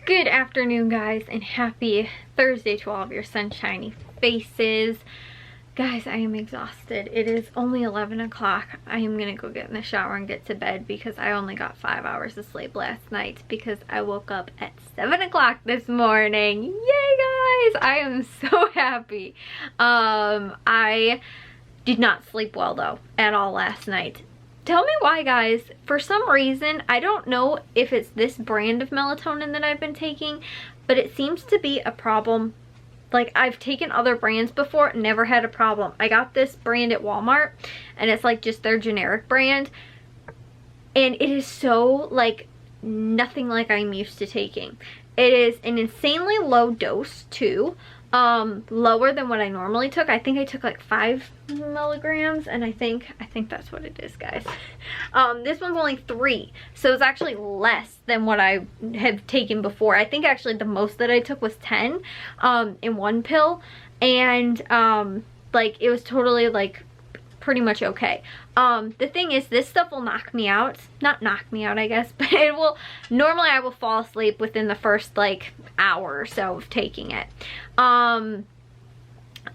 Good afternoon, guys, and happy Thursday to all of your sunshiny faces. Guys, I am exhausted. It is only 11 o'clock. I am gonna go get in the shower and get to bed because I only got 5 hours of sleep last night because I woke up at 7 o'clock this morning. Yay, guys! I am so happy. I did not sleep well, though, at all last night. Tell me why, guys. For some reason, I don't know if it's this brand of melatonin that I've been taking, but it seems to be a problem. Like, I've taken other brands before, never had a problem. I got this brand at Walmart, and it's like just their generic brand. And it is so, like, nothing like I'm used to taking. It is an insanely low dose, too. Lower than what I normally took. I think I took like 5 milligrams, and I think that's what it is, guys. This one's only 3, so it's actually less than what I have taken before. I think actually the most that I took was 10 in one pill, and like it was totally like pretty much okay. The thing is, this stuff will knock me out. Not knock me out, I guess, but it will, normally I will fall asleep within the first like hour or so of taking it.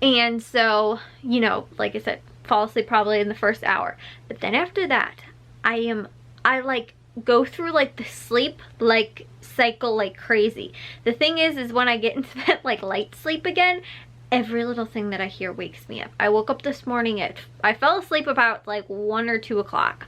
And so, you know, like I said, fall asleep probably in the first hour. But then after that, I like go through like the sleep like cycle like crazy. The thing is when I get into that like light sleep again, every little thing that I hear wakes me up. I woke up this morning I fell asleep about like 1 or 2 o'clock.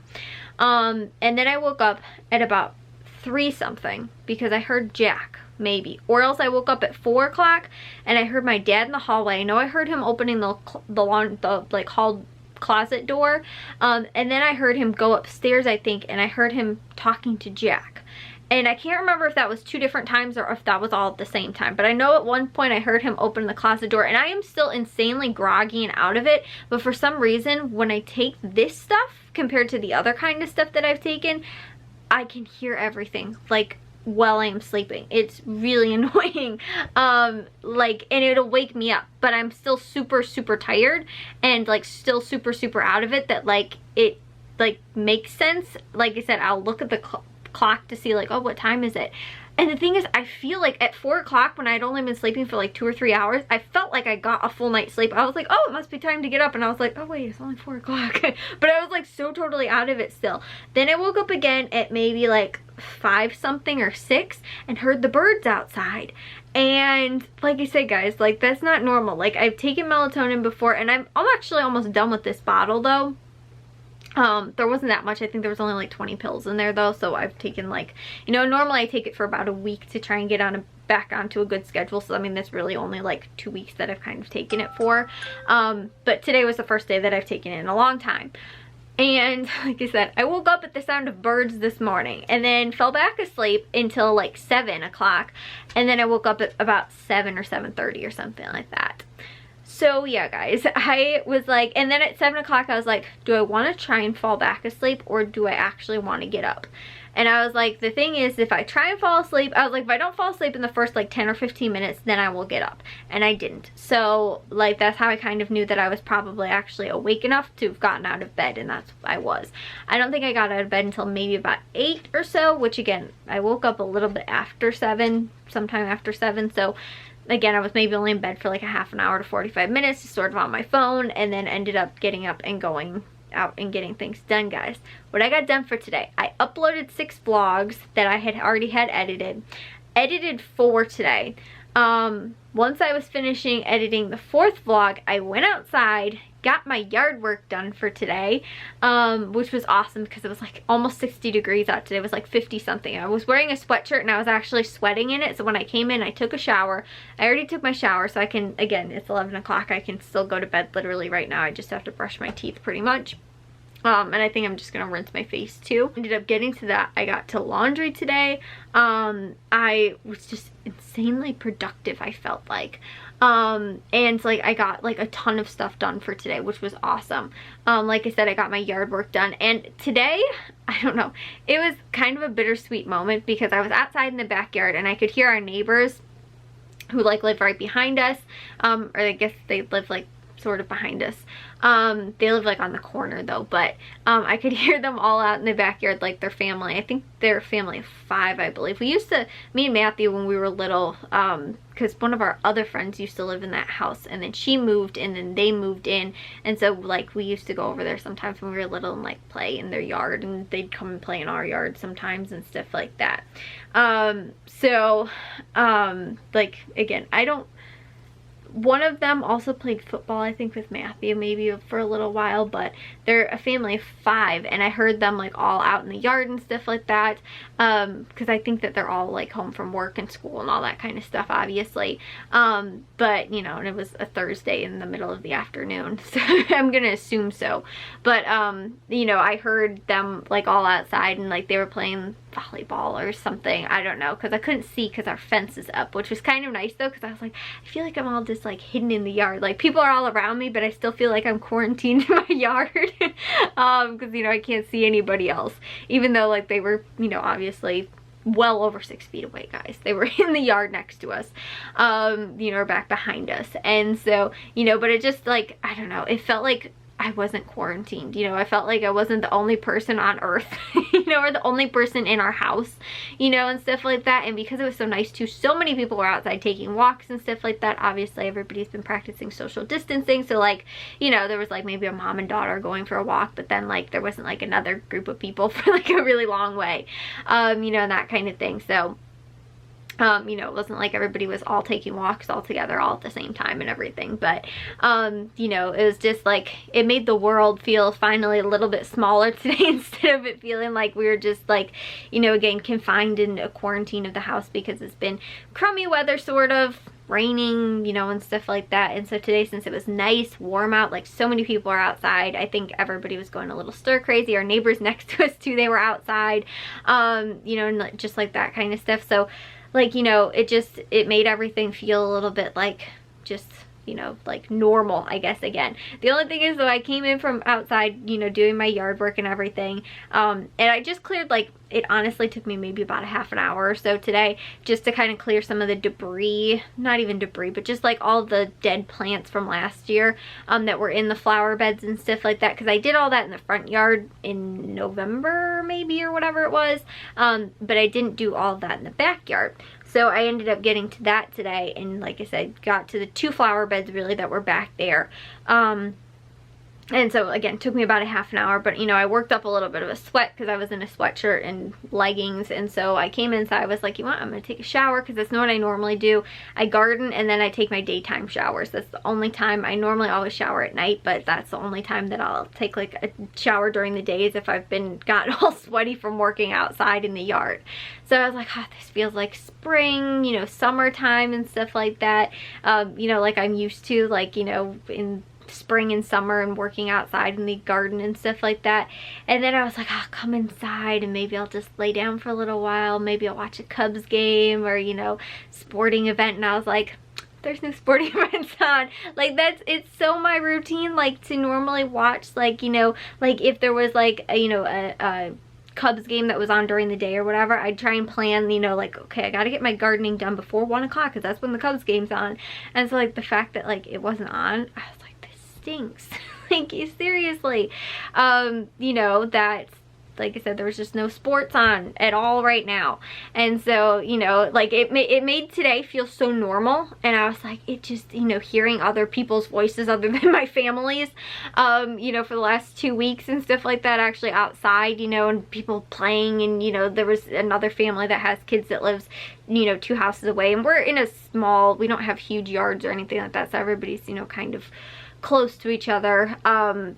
And then I woke up at about 3 something because I heard Jack, maybe. Or else I woke up at 4 o'clock and I heard my dad in the hallway. I know I heard him opening the like hall closet door. And then I heard him go upstairs, I think, and I heard him talking to Jack. And I can't remember if that was 2 different times or if that was all at the same time. But I know at one point I heard him open the closet door. And I am still insanely groggy and out of it. But for some reason, when I take this stuff compared to the other kind of stuff that I've taken, I can hear everything, like, while I am sleeping. It's really annoying. Like, and it'll wake me up. But I'm still super, super tired. And, like, still super, super out of it. That, like, it, like, makes sense. Like I said, I'll look at the clock to see like, oh, what time is it? And the thing is, I feel like at 4 o'clock when I'd only been sleeping for like 2 or 3 hours, I felt like I got a full night's sleep. I was like, oh, it must be time to get up. And I was like, oh wait, it's only 4 o'clock. But I was like so totally out of it still. Then I woke up again at maybe like 5 something or 6 and heard the birds outside. And like I said, guys, like that's not normal. Like I've taken melatonin before, and I'm actually almost done with this bottle though. There wasn't that much. I think there was only like 20 pills in there though, so I've taken like, you know, normally I take it for about a week to try and get back onto a good schedule. So I mean, that's really only like 2 weeks that I've kind of taken it for. But today was the first day that I've taken it in a long time. And like I said, I woke up at the sound of birds this morning and then fell back asleep until like 7 o'clock. And then I woke up at about 7 or 7:30 or something like that. So yeah, guys, I was like, and then at 7 o'clock I was like, do I want to try and fall back asleep or do I actually want to get up? And I was like, the thing is, if I try and fall asleep, I was like, if I don't fall asleep in the first like 10 or 15 minutes, then I will get up. And I didn't. So like, that's how I kind of knew that I was probably actually awake enough to have gotten out of bed, and that's what I was. I don't think I got out of bed until maybe about 8 or so, which again, I woke up a little bit after 7, sometime after 7, so again, I was maybe only in bed for like a half an hour to 45 minutes, sort of on my phone, and then ended up getting up and going out and getting things done, guys. What I got done for today, I uploaded 6 vlogs that I had already had edited 4 today. Once I was finishing editing the 4th vlog, I went outside, got my yard work done for today, which was awesome because it was like almost 60 degrees out today. It was like 50 something. I was wearing a sweatshirt and I was actually sweating in it. So when I came in, I took a shower. I already took my shower, so I can, again, it's 11 o'clock. I can still go to bed literally right now. I just have to brush my teeth pretty much. And I think I'm just gonna rinse my face too. Ended up getting to that. I got to laundry today. I was just insanely productive, I felt like. And like I got like a ton of stuff done for today, which was awesome. Like I said, I got my yard work done, and today, I don't know, it was kind of a bittersweet moment because I was outside in the backyard and I could hear our neighbors who like live right behind us, or I guess they live like sort of behind us. They live like on the corner though, but I could hear them all out in the backyard, like their family. I think they're a family of 5, I believe. We used to, me and Matthew, when we were little, because one of our other friends used to live in that house, and then she moved and then they moved in, and so like we used to go over there sometimes when we were little and like play in their yard, and they'd come and play in our yard sometimes and stuff like that. Like again, one of them also played football, I think, with Matthew, maybe for a little while, but they're a family of 5, and I heard them like all out in the yard and stuff like that, because I think that they're all like home from work and school and all that kind of stuff, obviously. But you know, and it was a Thursday in the middle of the afternoon, so I'm gonna assume so. But you know, I heard them like all outside, and like they were playing volleyball or something. I don't know, because I couldn't see because our fence is up, which was kind of nice though, because I was like, I feel like I'm all just like hidden in the yard. Like people are all around me, but I still feel like I'm quarantined in my yard, because you know, I can't see anybody else, even though like they were, you know, obviously well over 6 feet away, guys. They were in the yard next to us, you know, or back behind us. And so, you know, but it just like, I don't know, it felt like I wasn't quarantined, you know. I felt like I wasn't the only person on earth, you know, or the only person in our house, you know, and stuff like that. And because it was so nice too, so many people were outside taking walks and stuff like that. Obviously everybody's been practicing social distancing, so like, you know, there was like maybe a mom and daughter going for a walk, but then like there wasn't like another group of people for like a really long way, you know, and that kind of thing. So you know, it wasn't like everybody was all taking walks all together all at the same time and everything, but you know, it was just like, it made the world feel finally a little bit smaller today, instead of it feeling like we were just like, you know, again, confined in a quarantine of the house, because it's been crummy weather, sort of raining, you know, and stuff like that. And so today, since it was nice, warm out, like so many people are outside, I think everybody was going a little stir crazy. Our neighbors next to us too, they were outside, you know, and just like that kind of stuff. So like, you know, it made everything feel a little bit like just, you know, like normal, I guess, again. The only thing is though, I came in from outside, you know, doing my yard work and everything, and I just cleared, like, it honestly took me maybe about a half an hour or so today just to kind of clear some of the debris, not even debris, but just like all the dead plants from last year that were in the flower beds and stuff like that, because I did all that in the front yard in November maybe, or whatever it was, but I didn't do all of that in the backyard. So I ended up getting to that today, and like I said, got to the 2 flower beds really that were back there. And so again, took me about a half an hour, but you know, I worked up a little bit of a sweat because I was in a sweatshirt and leggings, and so I came inside. I was like, you know what, I'm gonna take a shower, because that's not what I normally do. I garden and then I take my daytime showers. That's the only time. I normally always shower at night, but that's the only time that I'll take like a shower during the days if I've gotten all sweaty from working outside in the yard. So I was like, oh, this feels like spring, you know, summertime and stuff like that, you know, like I'm used to, like, you know, in spring and summer and working outside in the garden and stuff like that. And then I was like, I'll come inside and maybe I'll just lay down for a little while, maybe I'll watch a Cubs game or, you know, sporting event. And I was like, there's no sporting events on. Like, it's so my routine, like, to normally watch, like, you know, like if there was like a, you know, a Cubs game that was on during the day or whatever, I'd try and plan, you know, like, okay, I gotta get my gardening done before 1 o'clock because that's when the Cubs game's on. And so like the fact that like it wasn't on, I was like, stinks. Like, seriously, you know, that, like I said, there was just no sports on at all right now. And so, you know, like it made today feel so normal. And I was like, it just, you know, hearing other people's voices other than my family's, you know, for the last 2 weeks and stuff like that, actually outside, you know, and people playing. And, you know, there was another family that has kids that lives, you know, 2 houses away, and we're in a small, we don't have huge yards or anything like that, so everybody's, you know, kind of close to each other,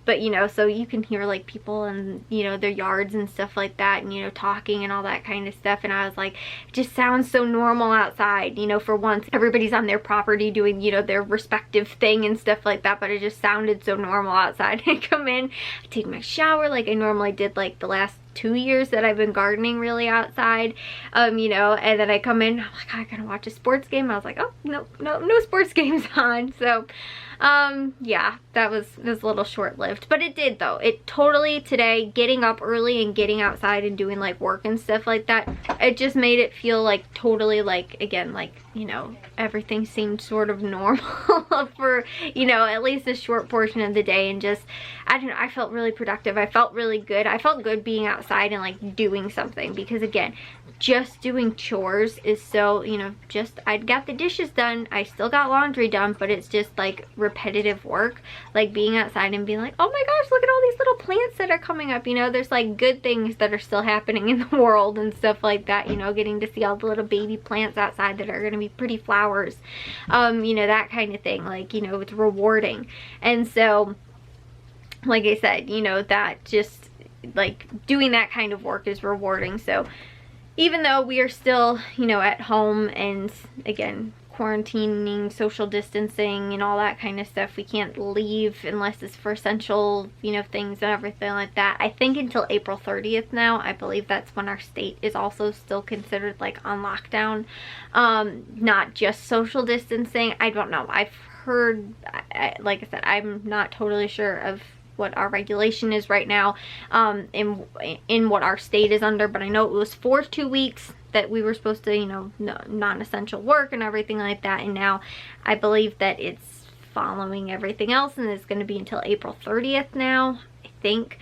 but you know, so you can hear like people and, you know, their yards and stuff like that, and, you know, talking and all that kind of stuff. And I was like, it just sounds so normal outside, you know, for once everybody's on their property doing, you know, their respective thing and stuff like that, but it just sounded so normal outside. I come in, I take my shower like I normally did like the last 2 years that I've been gardening really outside, you know, and then I come in, I'm like, I'm gonna watch a sports game. I was like, oh, no sports games on. So yeah, that was a little short-lived, but it did though. It totally, today, getting up early and getting outside and doing like work and stuff like that, it just made it feel like totally like, again, like, you know, everything seemed sort of normal for, you know, at least a short portion of the day. And just, I don't know, I felt really productive. I felt really good. I felt good being outside and like doing something, because again, just doing chores is so, you know, just, I got the dishes done, I still got laundry done, but it's just like repetitive work. Like being outside and being like, oh my gosh, look at all these little plants that are coming up, you know, there's like good things that are still happening in the world and stuff like that, you know, getting to see all the little baby plants outside that are going to be pretty flowers, you know, that kind of thing. Like, you know, it's rewarding. And so, like I said, you know, that just, like, doing that kind of work is rewarding. So even though we are still, you know, at home and, again, quarantining, social distancing and all that kind of stuff, we can't leave unless it's for essential, you know, things and everything like that. I think until April 30th now. I believe that's when our state is also still considered like on lockdown, not just social distancing. I don't know, I've heard, like I said, I'm not totally sure of what our regulation is right now, in what our state is under, but I know it was for 2 weeks that we were supposed to, you know, non-essential work and everything like that, and now I believe that it's following everything else, and it's going to be until April 30th now, I think,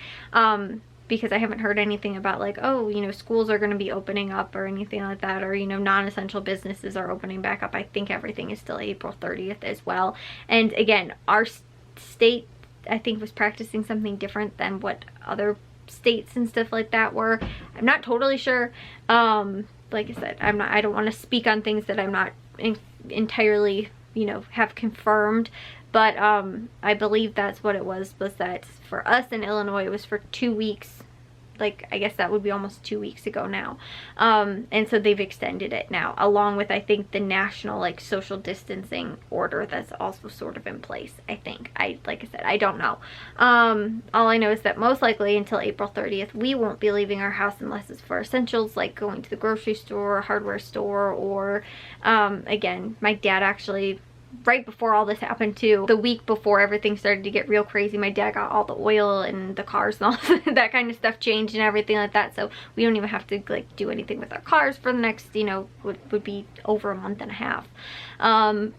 because I haven't heard anything about like, oh, you know, schools are going to be opening up or anything like that, or, you know, non-essential businesses are opening back up. I think everything is still April 30th as well. And again, our state, I think, was practicing something different than what other states and stuff like that were. I'm not totally sure. Like I said, I don't want to speak on things that I'm not entirely, you know, have confirmed, but I believe that's what it was that for us in Illinois, it was for 2 weeks. Like, I guess that would be almost 2 weeks ago now. And so they've extended it now, along with, I think, the national, like, social distancing order that's also sort of in place, I think. Like I said, I don't know. All I know is that most likely until April 30th, we won't be leaving our house unless it's for essentials, like going to the grocery store, hardware store, or, again, my dad actually, right before all this happened too, the week before everything started to get real crazy, my dad got all the oil and the cars and all that kind of stuff changed and everything like that, so we don't even have to like do anything with our cars for the next, you know, would be over a month and a half,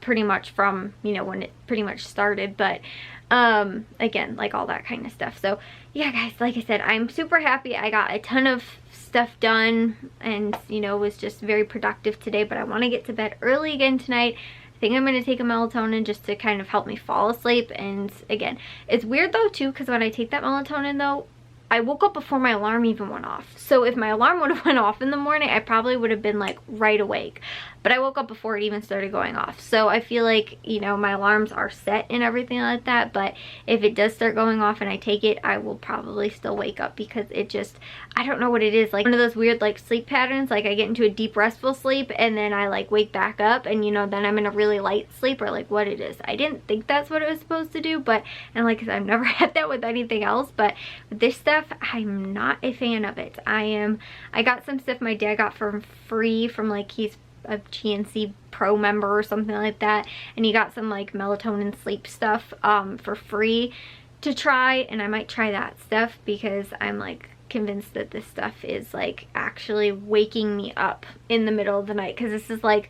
pretty much from, you know, when it pretty much started. But again, like all that kind of stuff. So yeah, guys, like I said, I'm super happy. I got a ton of stuff done and, you know, was just very productive today, but I want to get to bed early again tonight. I think I'm going to take a melatonin just to kind of help me fall asleep. And again, it's weird though too, because when I take that melatonin though, I woke up before my alarm even went off. So if my alarm would have went off in the morning, I probably would have been like right awake. But I woke up before it even started going off. So I feel like, you know, my alarms are set and everything like that. But if it does start going off and I take it, I will probably still wake up, because it just, I don't know what it is. Like one of those weird like sleep patterns. Like I get into a deep restful sleep and then I like wake back up and, you know, then I'm in a really light sleep, or like what it is. I didn't think that's what it was supposed to do. But, and like I said, I've never had that with anything else. But with this stuff, I'm not a fan of it. I got some stuff my dad got for free from like, he's a GNC Pro member or something like that, and he got some like melatonin sleep stuff for free to try, and I might try that stuff, because I'm like convinced that this stuff is like actually waking me up in the middle of the night, because this is like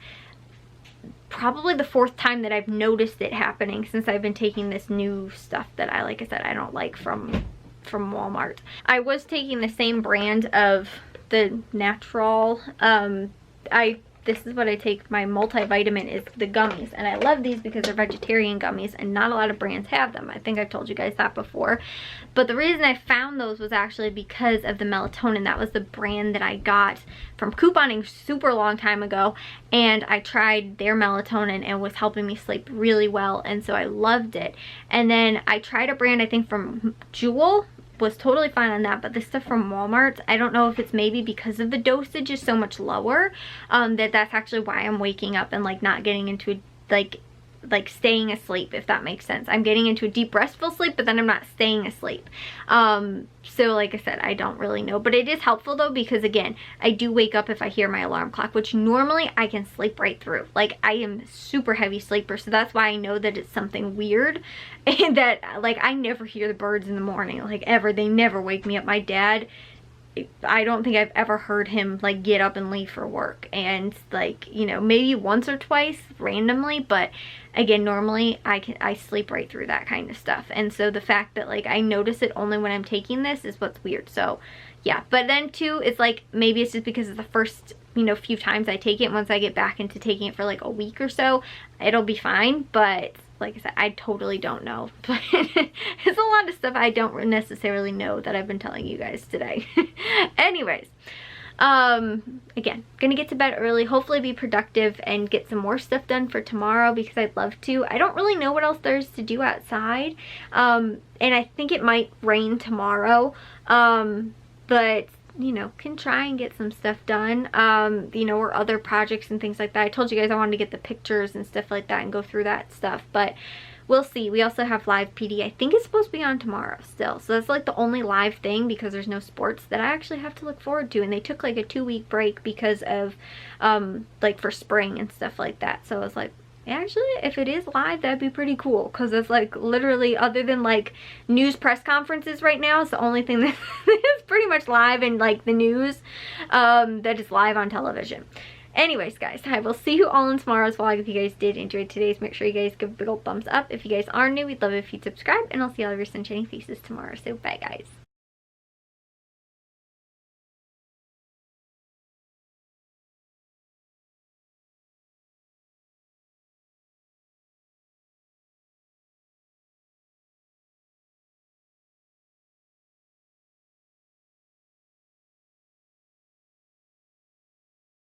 probably the 4th time that I've noticed it happening since I've been taking this new stuff that like I said, I don't like from Walmart. I was taking the same brand of the natural, this is what I take, my multivitamin is the gummies, and I love these because they're vegetarian gummies and not a lot of brands have them. I think I've told you guys that before. But the reason I found those was actually because of the melatonin. That was the brand that I got from couponing super long time ago, and I tried their melatonin and it was helping me sleep really well, and so I loved it. And then I tried a brand, I think from Jewel, was totally fine on that, but this stuff from Walmart, I don't know if it's maybe because of the dosage is so much lower, that's actually why I'm waking up and like not getting into like like staying asleep, if that makes sense. I'm getting into a deep restful sleep, but then I'm not staying asleep. So like I said, I don't really know, but it is helpful though, because again, I do wake up if I hear my alarm clock, which normally I can sleep right through. Like, I am super heavy sleeper, so that's why I know that it's something weird. And that, like, I never hear the birds in the morning, like, ever. They never wake me up. My dad, I don't think I've ever heard him like get up and leave for work, and like, you know, maybe once or twice randomly, but again, normally I sleep right through that kind of stuff. And so the fact that like I notice it only when I'm taking this is what's weird. So yeah, but then too, it's like maybe it's just because of the first, you know, few times I take it. Once I get back into taking it for like a week or so, it'll be fine. But like I said, I totally don't know. But it's a lot of stuff I don't necessarily know that I've been telling you guys today. Anyways, again, gonna get to bed early, hopefully be productive and get some more stuff done for tomorrow, because I'd love to. I don't really know what else there's to do outside, and I think it might rain tomorrow, but you know, can try and get some stuff done, you know, or other projects and things like that. I told you guys I wanted to get the pictures and stuff like that and go through that stuff, but we'll see. We also have live PD. I think it's supposed to be on tomorrow still, so that's like the only live thing, because there's no sports that I actually have to look forward to. And they took like a 2-week break because of like for spring and stuff like that. So I was like, actually, if it is live, that'd be pretty cool, because it's like literally, other than like news press conferences right now, it's the only thing that is pretty much live in like the news, that is live on television. Anyways, guys, I will see you all in tomorrow's vlog. If you guys did enjoy today's, make sure you guys give a big old thumbs up. If you guys are new, we'd love it if you'd subscribe, and I'll see all of your sunshiny faces tomorrow. So bye, guys.